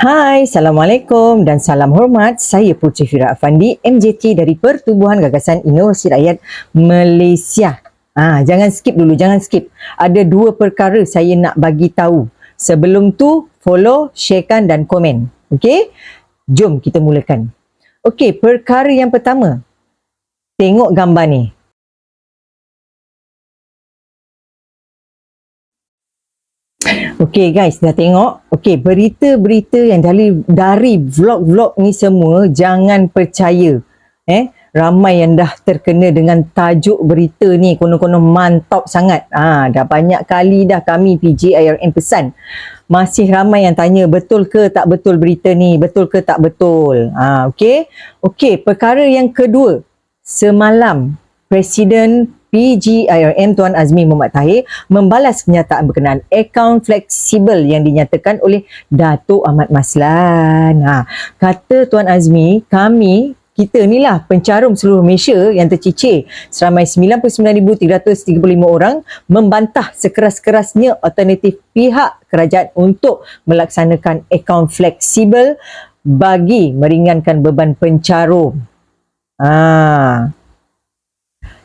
Hai, Assalamualaikum dan salam hormat. Saya Puteri Fira Afandi, MJT dari Pertubuhan Gagasan Inovasi Rakyat Malaysia. Jangan skip dulu, jangan skip. Ada dua perkara saya nak bagi tahu. Sebelum tu, follow, sharekan dan komen. Okey? Jom kita mulakan. Okey, perkara yang pertama. Tengok gambar ni. Okey guys, dah tengok. Okey, berita-berita yang dari vlog-vlog ni semua jangan percaya. Ramai yang dah terkena dengan tajuk berita ni, konon-konon mantap sangat. Dah banyak kali dah kami PJIRM pesan. Masih ramai yang tanya betul ke tak betul berita ni, betul ke tak betul. Okey, perkara yang kedua. Semalam Presiden PJIRM Tuan Azmi Mohamed Tahir membalas kenyataan berkenaan akaun fleksibel yang dinyatakan oleh Datuk Ahmad Maslan. Kata Tuan Azmi, kita ni lah pencarum seluruh Malaysia yang tercicir. Seramai 99,335 orang membantah sekeras-kerasnya alternatif pihak kerajaan untuk melaksanakan akaun fleksibel bagi meringankan beban pencarum.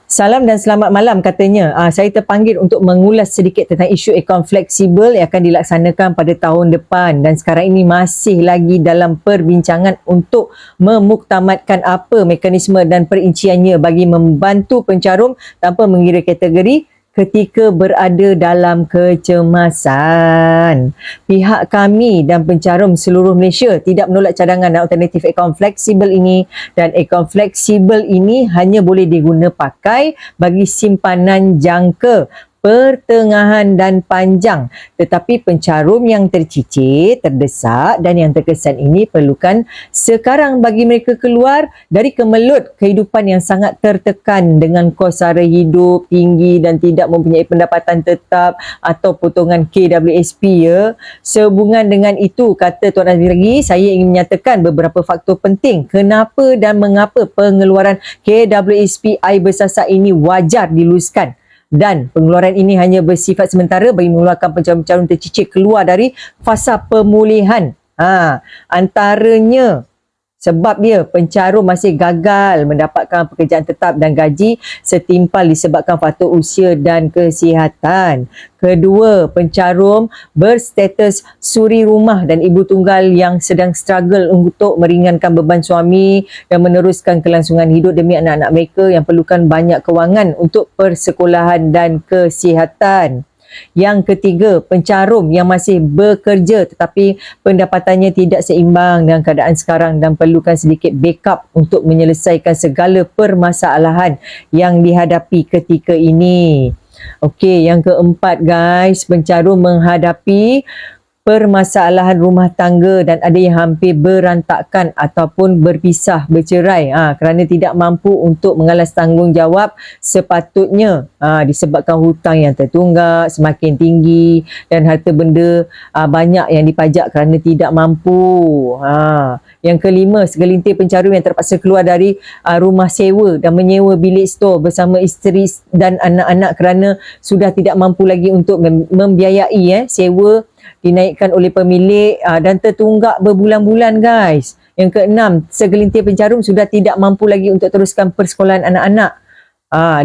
Salam dan selamat malam katanya. Saya terpanggil untuk mengulas sedikit tentang isu akaun fleksibel yang akan dilaksanakan pada tahun depan dan sekarang ini masih lagi dalam perbincangan untuk memuktamadkan apa mekanisme dan perinciannya bagi membantu pencarum tanpa mengira kategori ketika berada dalam kecemasan. Pihak kami dan pencarum seluruh Malaysia tidak menolak cadangan dan alternatif akaun fleksibel ini, dan akaun fleksibel ini hanya boleh diguna pakai bagi simpanan jangka pertengahan dan panjang. Tetapi pencarum yang tercicir, terdesak dan yang terkesan ini perlukan sekarang bagi mereka keluar dari kemelut kehidupan yang sangat tertekan dengan kos sara hidup tinggi dan tidak mempunyai pendapatan tetap atau potongan KWSP ya. Sehubungan dengan itu, kata Tuan Azmi lagi, saya ingin menyatakan beberapa faktor penting kenapa dan mengapa pengeluaran KWSP air bersasar ini wajar diluluskan. Dan pengeluaran ini hanya bersifat sementara bagi mengeluarkan pencarum-pencarum tercicir keluar dari fasa pemulihan. Antaranya sebab dia pencarum masih gagal mendapatkan pekerjaan tetap dan gaji setimpal disebabkan faktor usia dan kesihatan. Kedua, pencarum berstatus suri rumah dan ibu tunggal yang sedang struggle untuk meringankan beban suami dan meneruskan kelangsungan hidup demi anak-anak mereka yang perlukan banyak kewangan untuk persekolahan dan kesihatan. Yang ketiga, pencarum yang masih bekerja tetapi pendapatannya tidak seimbang dengan keadaan sekarang dan perlukan sedikit backup untuk menyelesaikan segala permasalahan yang dihadapi ketika ini. Okey, yang keempat guys, pencarum menghadapi permasalahan rumah tangga dan ada yang hampir berantakan ataupun berpisah, bercerai kerana tidak mampu untuk mengalas tanggungjawab sepatutnya disebabkan hutang yang tertunggak semakin tinggi dan harta benda banyak yang dipajak kerana tidak mampu. Yang kelima, segelintir pencarum yang terpaksa keluar dari rumah sewa dan menyewa bilik stor bersama isteri dan anak-anak kerana sudah tidak mampu lagi untuk membiayai sewa dinaikkan oleh pemilik dan tertunggak berbulan-bulan guys. Yang keenam, segelintir pencarum sudah tidak mampu lagi untuk teruskan persekolahan anak-anak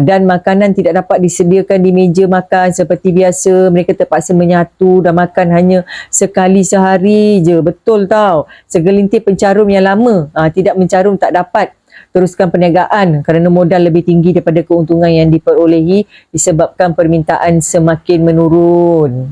dan makanan tidak dapat disediakan di meja makan seperti biasa. Mereka terpaksa menyatu dan makan hanya sekali sehari je. Betul tau. Segelintir pencarum yang lama tidak mencarum tak dapat teruskan perniagaan kerana modal lebih tinggi daripada keuntungan yang diperolehi disebabkan permintaan semakin menurun.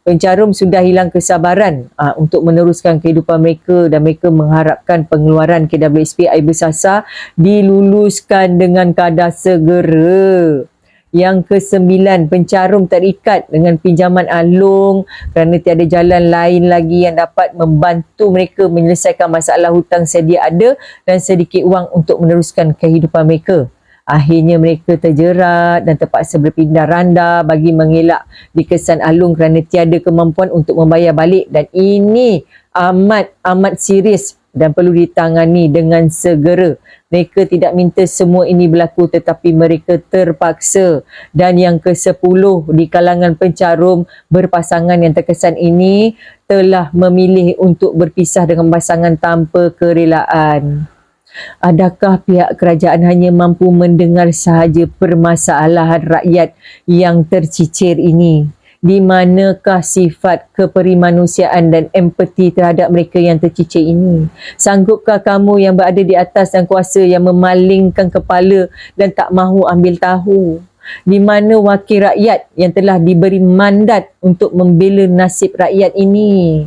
Pencarum sudah hilang kesabaran untuk meneruskan kehidupan mereka dan mereka mengharapkan pengeluaran KWSP air bersasar diluluskan dengan kadar segera. Yang kesembilan, pencarum terikat dengan pinjaman alung kerana tiada jalan lain lagi yang dapat membantu mereka menyelesaikan masalah hutang sedia ada dan sedikit wang untuk meneruskan kehidupan mereka. Akhirnya mereka terjerat dan terpaksa berpindah randa bagi mengelak dikesan alung kerana tiada kemampuan untuk membayar balik, dan ini amat serius dan perlu ditangani dengan segera. Mereka tidak minta semua ini berlaku tetapi mereka terpaksa. Dan yang ke-10 di kalangan pencarum berpasangan yang terkesan ini telah memilih untuk berpisah dengan pasangan tanpa kerelaan. Adakah pihak kerajaan hanya mampu mendengar sahaja permasalahan rakyat yang tercicir ini? Di manakah sifat keperimanusiaan dan empati terhadap mereka yang tercicir ini? Sanggupkah kamu yang berada di atas dan kuasa yang memalingkan kepala dan tak mahu ambil tahu? Di mana wakil rakyat yang telah diberi mandat untuk membela nasib rakyat ini?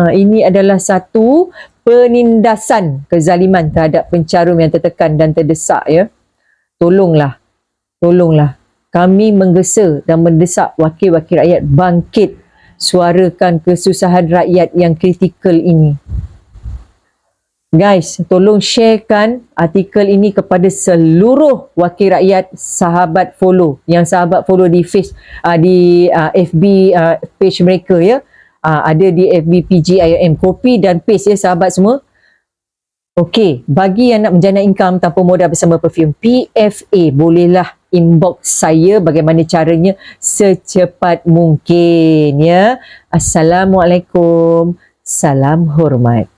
Ini adalah satu penindasan kezaliman terhadap pencarum yang tertekan dan terdesak, ya. Tolonglah. Kami menggesa dan mendesak wakil-wakil rakyat bangkit suarakan kesusahan rakyat yang kritikal ini. Guys, tolong sharekan artikel ini kepada seluruh wakil rakyat sahabat follow. Yang sahabat follow di FB page mereka, ya. Ada di FB PGIM. Copy dan paste, ya sahabat semua. Okey, bagi yang nak menjana income tanpa modal bersama Perfume PFA, bolehlah inbox saya bagaimana caranya secepat mungkin, ya. Assalamualaikum. Salam hormat.